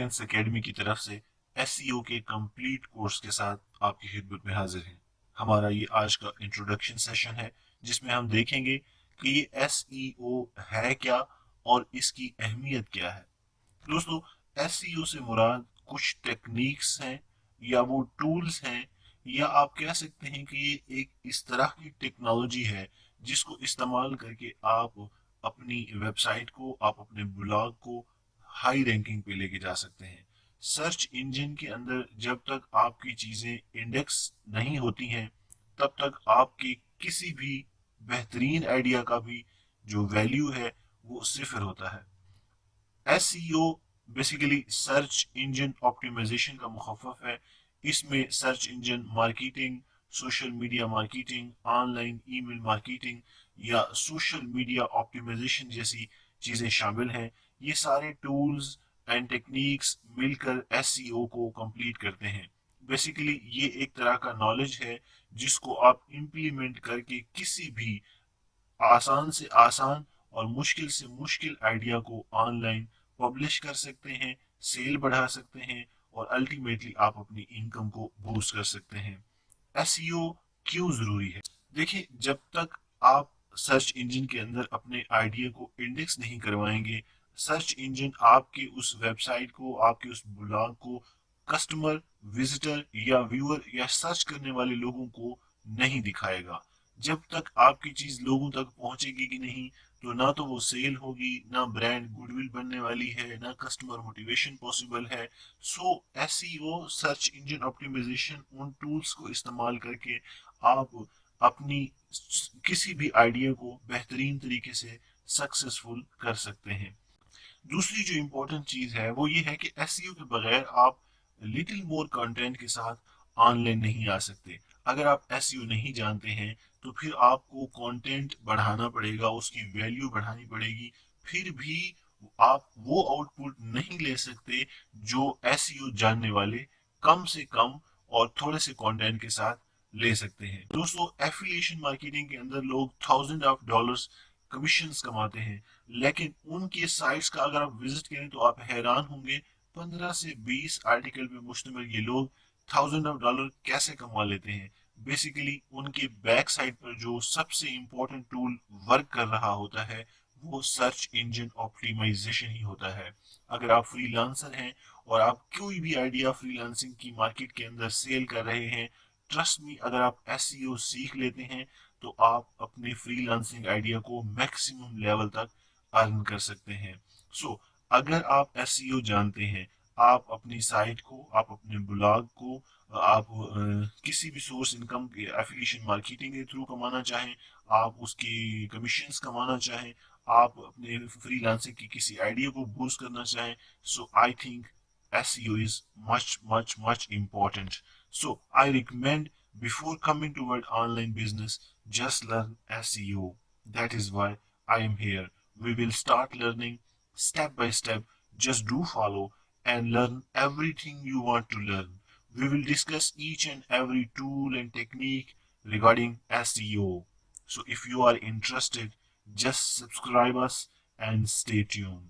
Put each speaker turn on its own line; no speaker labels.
Excellence academy کی طرف سے SEO کے کمپلیٹ کورس کے ساتھ آپ کی خدمت میں حاضر ہیں۔ ہمارا یہ آج کا انٹروڈکشن سیشن ہے جس میں ہم دیکھیں گے کہ یہ SEO ہے کیا اور اس کی اہمیت کیا ہے۔ دوستو، SEO سے مراد کچھ ٹیکنیکس ہیں یا وہ ٹولز ہیں، یا آپ کہہ سکتے ہیں کہ یہ ایک اس طرح کی ٹیکنالوجی ہے جس کو استعمال کر کے آپ اپنی ویب سائٹ کو، آپ اپنے بلاگ کو ہائی رینکنگ پہ لے کے جا سکتے ہیں۔ سرچ انجن کے اندر جب تک آپ کی چیزیں انڈیکس نہیں ہوتی ہیں تب تک آپ کے کسی بھی بہترین آئیڈیا کا بھی جو ویلیو ہے وہ صفر ہوتا ہے۔ SEO basically search engine optimization کا مخفف ہے۔ اس میں search engine marketing, social media marketing, online email marketing یا سوشل میڈیا آپٹیمائزیشن جیسی چیزیں شامل ہیں۔ یہ سارے ٹولز اینڈ ٹیکنیکس مل کر SEO کو کمپلیٹ کرتے ہیں۔ بیسیکلی یہ ایک طرح کا نالج ہے جس کو آپ امپلیمنٹ کر کے کسی بھی آسان سے آسان اور مشکل سے مشکل آئیڈیا کو آن لائن پبلش کر سکتے ہیں، سیل بڑھا سکتے ہیں اور الٹیمیٹلی آپ اپنی انکم کو بوسٹ کر سکتے ہیں۔ SEO کیوں ضروری ہے؟ دیکھیں، جب تک آپ سرچ انجن کے اندر اپنے آئیڈیا کو انڈیکس نہیں کروائیں گے، سرچ انجن آپ کی اس ویب سائٹ کو، آپ کے اس بلاگ کو کسٹمر، وزٹر یا ویور یا سرچ کرنے والے لوگوں کو نہیں دکھائے گا۔ جب تک آپ کی چیز لوگوں تک پہنچے گی کہ نہیں، تو نہ تو وہ سیل ہوگی، نہ برانڈ گڈ ول بننے والی ہے، نہ کسٹمر موٹیویشن پاسبل ہے۔ سو SEO سرچ انجن آپٹیمائزیشن ان ٹولز کو استعمال کر کے آپ اپنی کسی بھی آئیڈیا کو بہترین طریقے سے سکسیسفل کر سکتے ہیں۔ دوسری جو امپورٹنٹ چیز ہے وہ یہ ہے کہ SEO کے بغیر آپ لٹل مور کنٹینٹ کے ساتھ آن لائن نہیں آ سکتے۔ اگر آپ SEO نہیں جانتے ہیں تو پھر آپ کو کنٹینٹ بڑھانا پڑے گا، اس کی ویلیو بڑھانی پڑے گی، پھر بھی آپ وہ آؤٹ پٹ نہیں لے سکتے جو SEO جاننے والے کم سے کم اور تھوڑے سے کنٹینٹ کے ساتھ لے سکتے ہیں۔ دوستو، ایفیلیشن مارکیٹنگ کے اندر لوگ $1000 کمیشنز کماتے ہیں، لیکن ان کے سائٹس کا اگر آپ وزٹ کریں تو آپ حیران ہوں گے 15 سے 20 آرٹیکل پہ مشتمل یہ لوگ $1000 کیسے کما لیتے ہیں۔ بیسیکلی ان کے بیک سائڈ پر جو سب سے امپورٹنٹ ٹول ورک کر رہا ہوتا ہے وہ سرچ انجن آپٹیمائزیشن ہی ہوتا ہے۔ اگر آپ فری لانسر ہیں اور آپ کوئی بھی آئیڈیا فری لانسنگ کی مارکیٹ کے اندر سیل کر رہے ہیں، ٹرسٹ می، اگر آپ SEO سیکھ لیتے ہیں تو آپ اپنے فری لانسنگ آئیڈیا کو میکسیمم لیول تک ارن کر سکتے ہیں۔ سو اگر آپ SEO جانتے ہیں، آپ اپنی سائٹ کو، آپ اپنے بلاگ کو، آپ کسی بھی سورس انکم کے ایفیلیشن مارکیٹنگ کے تھرو کمانا چاہیں، آپ اس کی کمیشنز کمانا چاہیں، آپ اپنے فری لانسنگ کی کسی آئیڈیا کو بوسٹ کرنا چاہیں، so I think SEO is much important. So I recommend, before coming toward online business, just learn SEO. That is why I am here. We will start learning step by step. Just do follow and learn everything you want to learn. We will discuss each and every tool and technique regarding SEO. So if you are interested, just subscribe us and stay tuned.